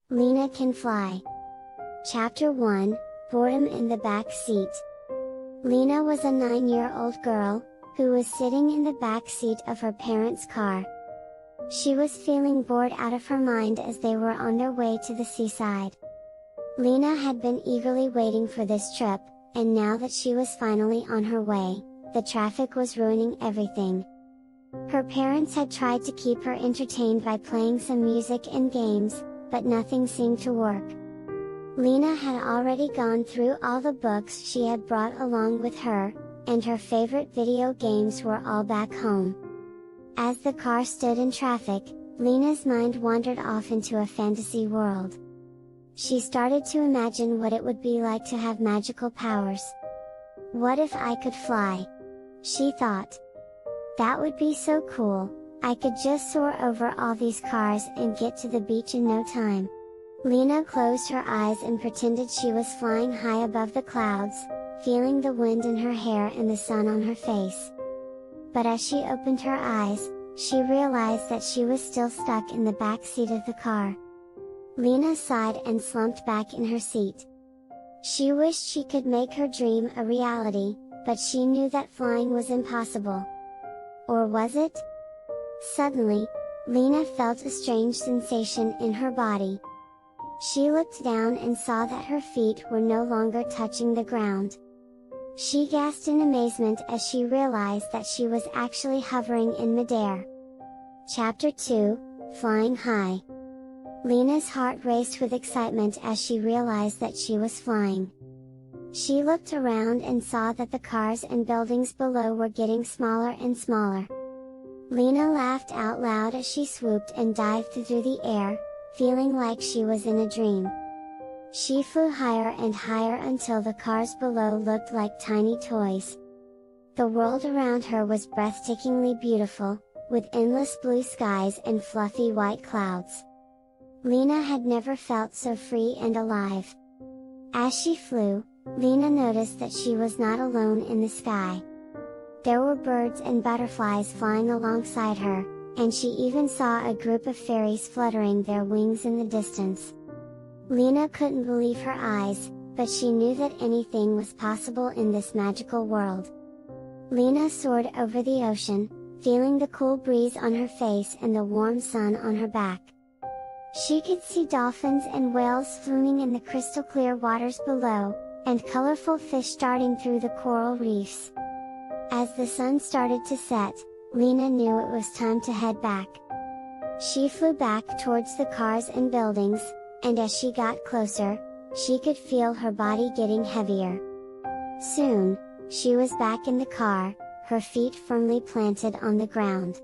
Lena can fly. Chapter 1, Boredom in the Back Seat. Lena was a 9-year-old girl, who was sitting in the back seat of her parents' car. She was feeling bored out of her mind as they were on their way to the seaside. Lena had been eagerly waiting for this trip, and now that she was finally on her way, the traffic was ruining everything. Her parents had tried to keep her entertained by playing some music and games, but nothing seemed to work. Lena had already gone through all the books she had brought along with her, and her favorite video games were all back home. As the car stood in traffic, Lena's mind wandered off into a fantasy world. She started to imagine what it would be like to have magical powers. What if I could fly? She thought. That would be so cool, I could just soar over all these cars and get to the beach in no time. Lena closed her eyes and pretended she was flying high above the clouds, feeling the wind in her hair and the sun on her face. But as she opened her eyes, she realized that she was still stuck in the back seat of the car. Lena sighed and slumped back in her seat. She wished she could make her dream a reality, but she knew that flying was impossible. Or was it? Suddenly, Lena felt a strange sensation in her body. She looked down and saw that her feet were no longer touching the ground. She gasped in amazement as she realized that she was actually hovering in midair. Chapter 2, Flying High. Lena's heart raced with excitement as she realized that she was flying. She looked around and saw that the cars and buildings below were getting smaller and smaller. Lena laughed out loud as she swooped and dived through the air, feeling like she was in a dream. She flew higher and higher until the cars below looked like tiny toys. The world around her was breathtakingly beautiful, with endless blue skies and fluffy white clouds. Lena had never felt so free and alive. As she flew, Lena noticed that she was not alone in the sky. There were birds and butterflies flying alongside her, and she even saw a group of fairies fluttering their wings in the distance. Lena couldn't believe her eyes, but she knew that anything was possible in this magical world. Lena soared over the ocean, feeling the cool breeze on her face and the warm sun on her back. She could see dolphins and whales swimming in the crystal clear waters below, and colorful fish darting through the coral reefs. As the sun started to set, Lena knew it was time to head back. She flew back towards the cars and buildings, and as she got closer, she could feel her body getting heavier. Soon, she was back in the car, her feet firmly planted on the ground.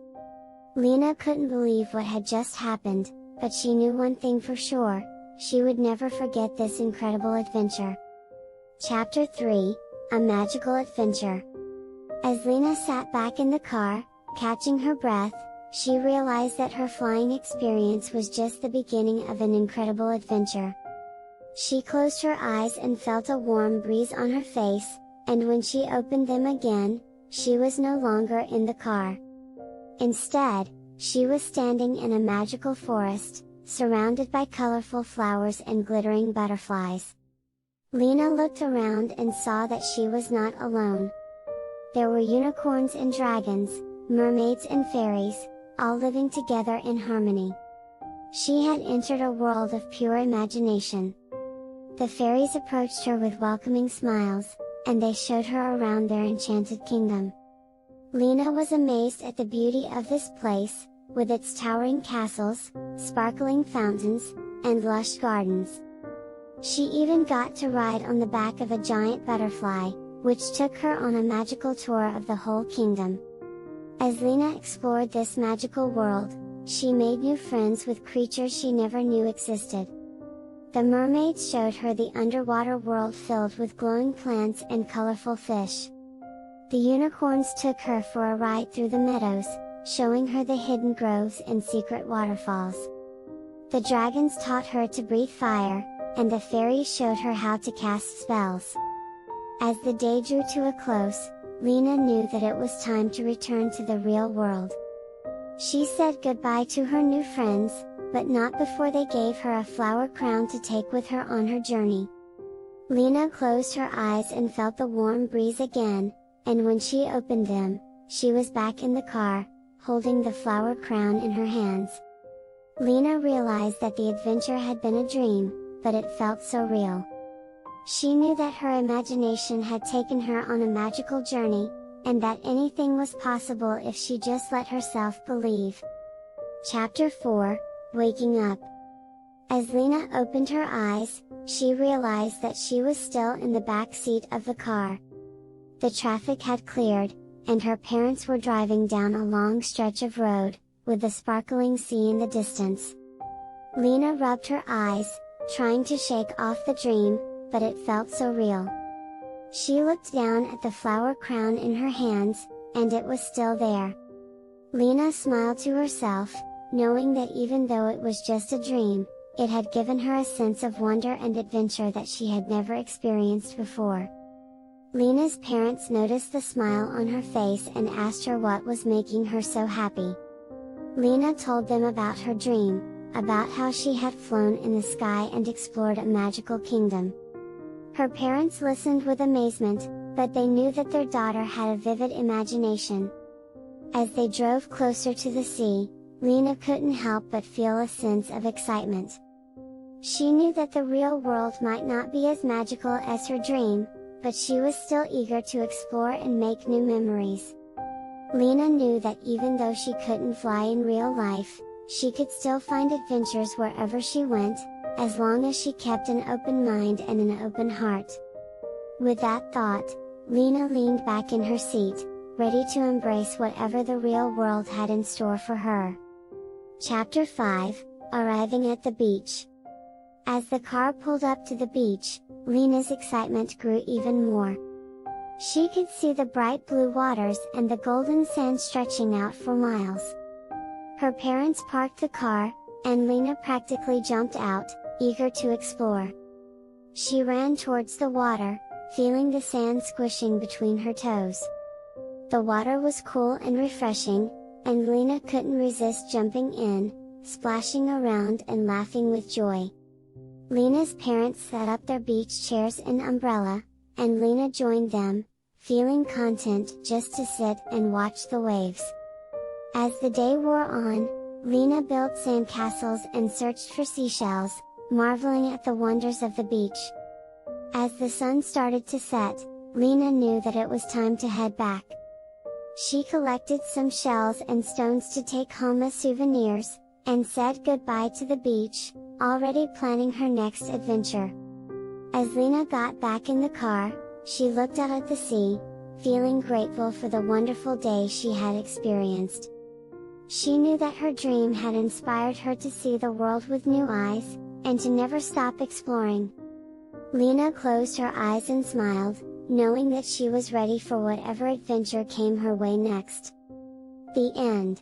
Lena couldn't believe what had just happened, but she knew one thing for sure, she would never forget this incredible adventure. Chapter 3, A Magical Adventure. As Lena sat back in the car, catching her breath, she realized that her flying experience was just the beginning of an incredible adventure. She closed her eyes and felt a warm breeze on her face, and when she opened them again, she was no longer in the car. Instead, she was standing in a magical forest, surrounded by colorful flowers and glittering butterflies. Lena looked around and saw that she was not alone. There were unicorns and dragons, mermaids and fairies, all living together in harmony. She had entered a world of pure imagination. The fairies approached her with welcoming smiles, and they showed her around their enchanted kingdom. Lena was amazed at the beauty of this place, with its towering castles, sparkling fountains, and lush gardens. She even got to ride on the back of a giant butterfly, which took her on a magical tour of the whole kingdom. As Lena explored this magical world, she made new friends with creatures she never knew existed. The mermaids showed her the underwater world filled with glowing plants and colorful fish. The unicorns took her for a ride through the meadows, showing her the hidden groves and secret waterfalls. The dragons taught her to breathe fire, and the fairies showed her how to cast spells. As the day drew to a close, Lena knew that it was time to return to the real world. She said goodbye to her new friends, but not before they gave her a flower crown to take with her on her journey. Lena closed her eyes and felt the warm breeze again, and when she opened them, she was back in the car, holding the flower crown in her hands. Lena realized that the adventure had been a dream, but it felt so real. She knew that her imagination had taken her on a magical journey, and that anything was possible if she just let herself believe. Chapter 4, Waking Up. As Lena opened her eyes, she realized that she was still in the back seat of the car. The traffic had cleared, and her parents were driving down a long stretch of road, with the sparkling sea in the distance. Lena rubbed her eyes, trying to shake off the dream, but it felt so real. She looked down at the flower crown in her hands, and it was still there. Lena smiled to herself, knowing that even though it was just a dream, it had given her a sense of wonder and adventure that she had never experienced before. Lena's parents noticed the smile on her face and asked her what was making her so happy. Lena told them about her dream, about how she had flown in the sky and explored a magical kingdom. Her parents listened with amazement, but they knew that their daughter had a vivid imagination. As they drove closer to the sea, Lena couldn't help but feel a sense of excitement. She knew that the real world might not be as magical as her dream, but she was still eager to explore and make new memories. Lena knew that even though she couldn't fly in real life, she could still find adventures wherever she went, as long as she kept an open mind and an open heart. With that thought, Lena leaned back in her seat, ready to embrace whatever the real world had in store for her. Chapter 5, Arriving at the Beach. As the car pulled up to the beach, Lena's excitement grew even more. She could see the bright blue waters and the golden sand stretching out for miles. Her parents parked the car, and Lena practically jumped out, eager to explore. She ran towards the water, feeling the sand squishing between her toes. The water was cool and refreshing, and Lena couldn't resist jumping in, splashing around and laughing with joy. Lena's parents set up their beach chairs and umbrella, and Lena joined them, feeling content just to sit and watch the waves. As the day wore on, Lena built sandcastles and searched for seashells, marveling at the wonders of the beach. As the sun started to set, Lena knew that it was time to head back. She collected some shells and stones to take home as souvenirs, and said goodbye to the beach, already planning her next adventure. As Lena got back in the car, she looked out at the sea, feeling grateful for the wonderful day she had experienced. She knew that her dream had inspired her to see the world with new eyes, and to never stop exploring. Lena closed her eyes and smiled, knowing that she was ready for whatever adventure came her way next. The end.